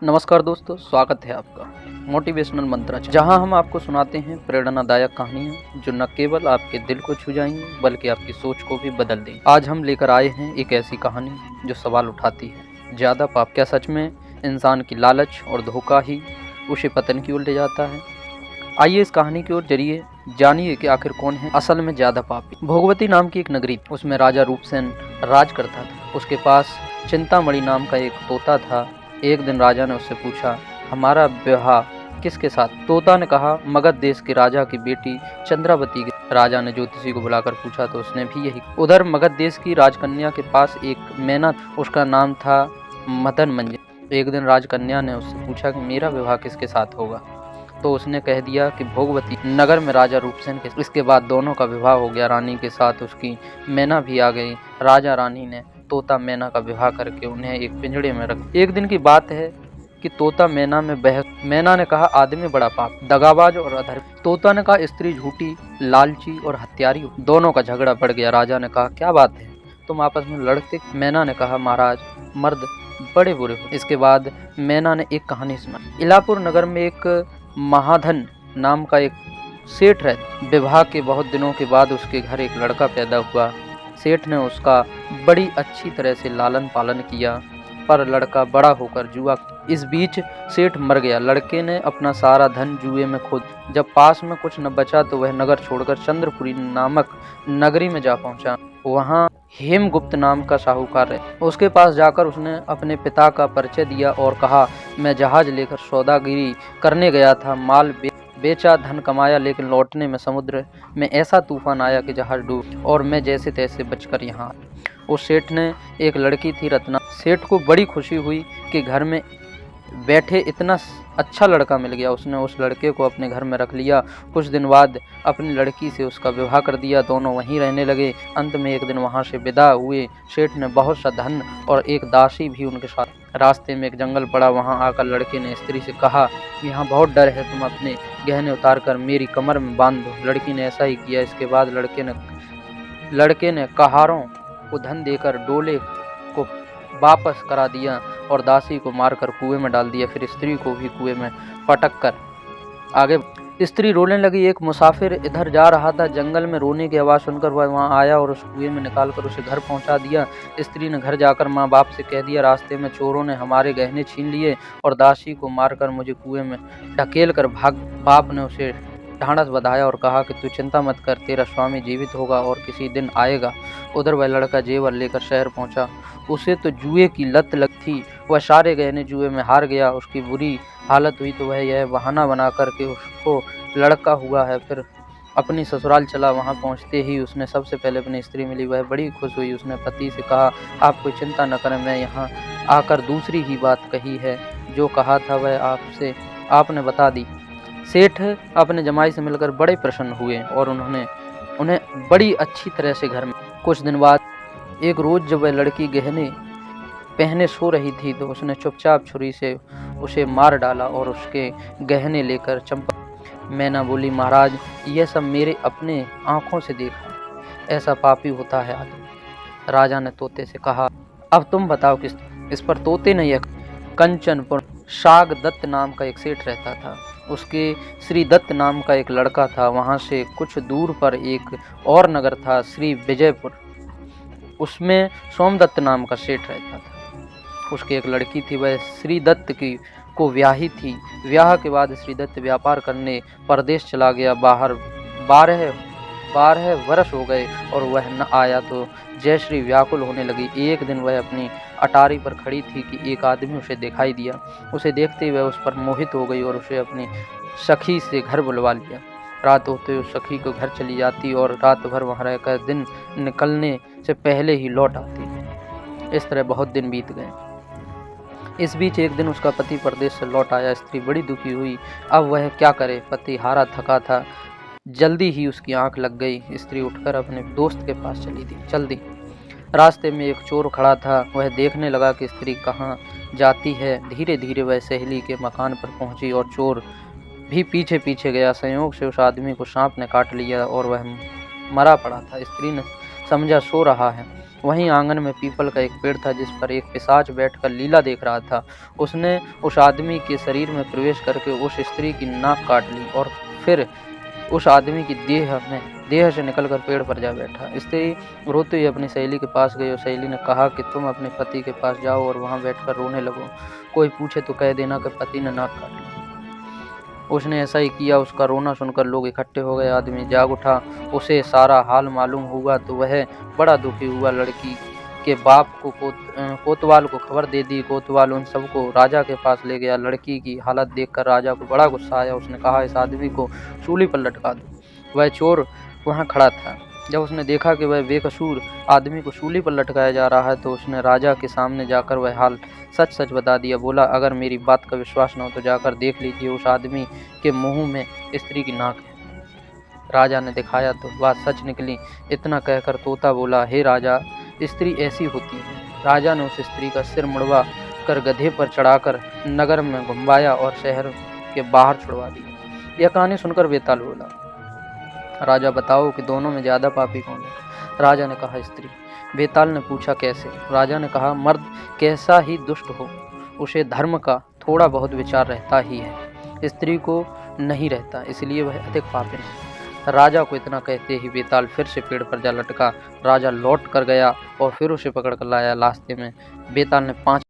नमस्कार दोस्तों, स्वागत है आपका मोटिवेशनल मंत्रा, जहां हम आपको सुनाते हैं प्रेरणादायक कहानियां जो न केवल आपके दिल को छू जाएंगी बल्कि आपकी सोच को भी बदल देंगी। आज हम लेकर आए हैं एक ऐसी कहानी जो सवाल उठाती है, ज़्यादा पाप क्या सच में इंसान की लालच और धोखा ही उसे पतन की ओर ले जाता है? आइए इस कहानी की ओर जरिए जानिए कि आखिर कौन है असल में ज़्यादा पापी। भोगवती नाम की एक नगरी थी, उसमें राजा रूपसेन राज करता था। उसके पास चिंतामणि नाम का एक तोता था। एक दिन राजा ने उससे पूछा, हमारा विवाह किसके साथ? तोता ने कहा, मगध देश के राजा की बेटी चंद्रावती के। राजा ने ज्योतिषी को बुलाकर पूछा तो उसने भी यही। उधर मगध देश की राजकन्या के पास एक मैना, उसका नाम था मदन मंजरी। एक दिन राजकन्या ने उससे पूछा कि मेरा विवाह किसके साथ होगा? तो उसने कह दिया कि भोगवती नगर में राजा रूपसेन के। इसके बाद दोनों का विवाह हो गया। रानी के साथ उसकी मैना भी आ गई। राजा रानी ने तोता मैना का विवाह करके उन्हें एक पिंजड़े में रख। एक दिन की बात है कि तोता मैना में मैना ने कहा, आदमी बड़ा पाप, दगाबाज और अधर्मी। तोता ने कहा, स्त्री झूठी, लालची और हत्यारी। दोनों का झगड़ा बढ़ गया। राजा ने कहा, क्या बात है, तुम आपस में लड़ते? मैना ने कहा, महाराज, मर्द बड़े बुरे हो। इसके बाद मैना ने एक कहानी सुनाई। इलापुर नगर में एक महाधन नाम का एक सेठ रहता। विवाह के बहुत दिनों के बाद उसके घर एक लड़का पैदा हुआ। सेठ ने उसका बड़ी अच्छी तरह से लालन पालन किया, पर लड़का बड़ा होकर जुआ। इस बीच सेठ मर गया। लड़के ने अपना सारा धन जुए में खो दिया। जब पास में कुछ न बचा तो वह नगर छोड़कर चंद्रपुरी नामक नगरी में जा पहुंचा। वहां हेमगुप्त नाम का साहूकार है। उसके पास जाकर उसने अपने पिता का परिचय दिया और कहा, मैं जहाज लेकर सौदागिरी करने गया था, माल बेचा, धन कमाया, लेकिन लौटने में समुद्र में ऐसा तूफान आया कि जहाज डूब और मैं जैसे तैसे बचकर यहाँ। उस सेठ ने एक लड़की थी, रत्ना। सेठ को बड़ी खुशी हुई कि घर में बैठे इतना अच्छा लड़का मिल गया। उसने उस लड़के को अपने घर में रख लिया। कुछ दिन बाद अपनी लड़की से उसका विवाह कर दिया। दोनों वहीं रहने लगे। अंत में एक दिन वहां से विदा हुए। सेठ ने बहुत सा धन और एक दासी भी उनके साथ। रास्ते में एक जंगल पड़ा। वहां आकर लड़के ने स्त्री से कहा, यहाँ बहुत डर है, तुम अपने गहने उतार कर मेरी कमर में बांध दो। लड़की ने ऐसा ही किया। इसके बाद लड़के ने कहारों को धन देकर डोले को वापस करा दिया और दासी को मारकर कुएं में डाल दिया। फिर स्त्री को भी कुएं में पटक कर आगे। स्त्री रोने लगी। एक मुसाफिर इधर जा रहा था। जंगल में रोने की आवाज़ सुनकर वह वहां आया और उस कुएं में निकालकर उसे घर पहुंचा दिया। स्त्री ने घर जाकर माँ बाप से कह दिया, रास्ते में चोरों ने हमारे गहने छीन लिए और दासी को मारकर मुझे कुएं में ढकेल कर भाग। बाप ने उसे ढांढस बंधाया और कहा कि तू चिंता मत कर, तेरा स्वामी जीवित होगा और किसी दिन आएगा। उधर वह लड़का जेवर लेकर शहर पहुंचा। उसे तो जुए की लत लग थी। वह सारे गहने जुए में हार गया। उसकी बुरी हालत हुई तो वह यह बहाना बना करके उसको लड़का हुआ है फिर अपनी ससुराल चला। वहां पहुंचते ही उसने सबसे पहले अपनी स्त्री मिली। वह बड़ी खुश हुई। उसने पति से कहा, आप कोई चिंता न करें, मैं यहाँ आकर दूसरी ही बात कही है, जो कहा था वह आपने बता दी। सेठ अपने जमाई से मिलकर बड़े प्रसन्न हुए और उन्हें बड़ी अच्छी तरह से घर में। कुछ दिन बाद एक रोज जब वह लड़की गहने पहने सो रही थी तो उसने चुपचाप छुरी से उसे मार डाला और उसके गहने लेकर चंपा। मैना बोली, महाराज, यह सब मेरे अपने आंखों से देखा, ऐसा पापी होता है आदमी। राजा ने तोते से कहा, अब तुम बताओ किस? इस पर तोते ने यह, कंचनपुर शाग दत्त नाम का एक सेठ रहता था। उसके श्री दत्त नाम का एक लड़का था। वहां से कुछ दूर पर एक और नगर था, श्री विजयपुर। उसमें सोमदत्त नाम का सेठ रहता था। उसकी एक लड़की थी, वह श्री दत्त को ब्याही थी। ब्याह के बाद श्री दत्त व्यापार करने परदेश चला गया। 12 वर्ष हो गए और वह न आया तो जयश्री व्याकुल होने लगी। एक दिन वह अपनी अटारी पर खड़ी थी कि एक आदमी उसे दिखाई दिया। उसे देखते ही वह उस पर मोहित हो गई और उसे अपनी सखी से घर बुलवा लिया। रात होते हुए सखी को घर चली जाती और रात भर वहाँ रहकर दिन निकलने से पहले ही लौट आती। इस तरह बहुत दिन बीत गए। इस बीच एक दिन उसका पति परदेश से लौट आया। स्त्री बड़ी दुखी हुई। अब वह क्या करे? पति हारा थका था। जल्दी ही उसकी आंख लग गई। स्त्री उठकर अपने दोस्त के पास चल दी। रास्ते में एक चोर खड़ा था। वह देखने लगा कि स्त्री कहाँ जाती है। धीरे धीरे वह सहेली के मकान पर पहुंची और चोर भी पीछे पीछे गया। संयोग से उस आदमी को सांप ने काट लिया और वह मरा पड़ा था। स्त्री ने समझा सो रहा है। वहीं आंगन में पीपल का एक पेड़ था जिस पर एक पिशाच बैठकर लीला देख रहा था। उसने उस आदमी के शरीर में प्रवेश करके उस स्त्री की नाक काट ली और फिर उस आदमी की देह से निकलकर पेड़ पर जा बैठा। स्त्री रोते हुए अपनी सहेली के पास गई और सहेली ने कहा कि तुम अपने पति के पास जाओ और वहां बैठकर रोने लगो। कोई पूछे तो कह देना कि पति ने नाक काट ली। उसने ऐसा ही किया। उसका रोना सुनकर लोग इकट्ठे हो गए। आदमी जाग उठा। उसे सारा हाल मालूम हुआ तो वह बड़ा दुखी हुआ। लड़की के बाप को कोतवाल को खबर दे दी। कोतवाल उन सबको राजा के पास ले गया। लड़की की हालत देखकर राजा को बड़ा गुस्सा आया। उसने कहा, इस आदमी को सूली पर लटका दो। वह चोर वहां खड़ा था। जब उसने देखा कि वह बेकसूर आदमी को सूली पर लटकाया जा रहा है तो उसने राजा के सामने जाकर वह हाल सच सच बता दिया। बोला, अगर मेरी बात का विश्वास न हो तो जाकर देख लीजिए, उस आदमी के मुंह में स्त्री की नाक है। राजा ने दिखाया तो बात सच निकली। इतना कहकर तोता बोला, हे राजा, स्त्री ऐसी होती है। राजा ने उस स्त्री का सिर मुड़वा कर गधे पर चढ़ाकर नगर में घुमाया और शहर के बाहर छुड़वा दिया। यह कहानी सुनकर बेताल बोला, राजा बताओ कि दोनों में ज्यादा पापी कौन है। राजा ने कहा, स्त्री। बेताल ने पूछा, कैसे। राजा ने कहा, मर्द कैसा ही दुष्ट हो, उसे धर्म का थोड़ा बहुत विचार रहता ही है, स्त्री को नहीं रहता, इसलिए वह अधिक पापी है। राजा को इतना कहते ही बेताल फिर से पेड़ पर जा लटका। राजा लौट कर गया और फिर उसे पकड़ कर लाया। रास्ते में बेताल ने 5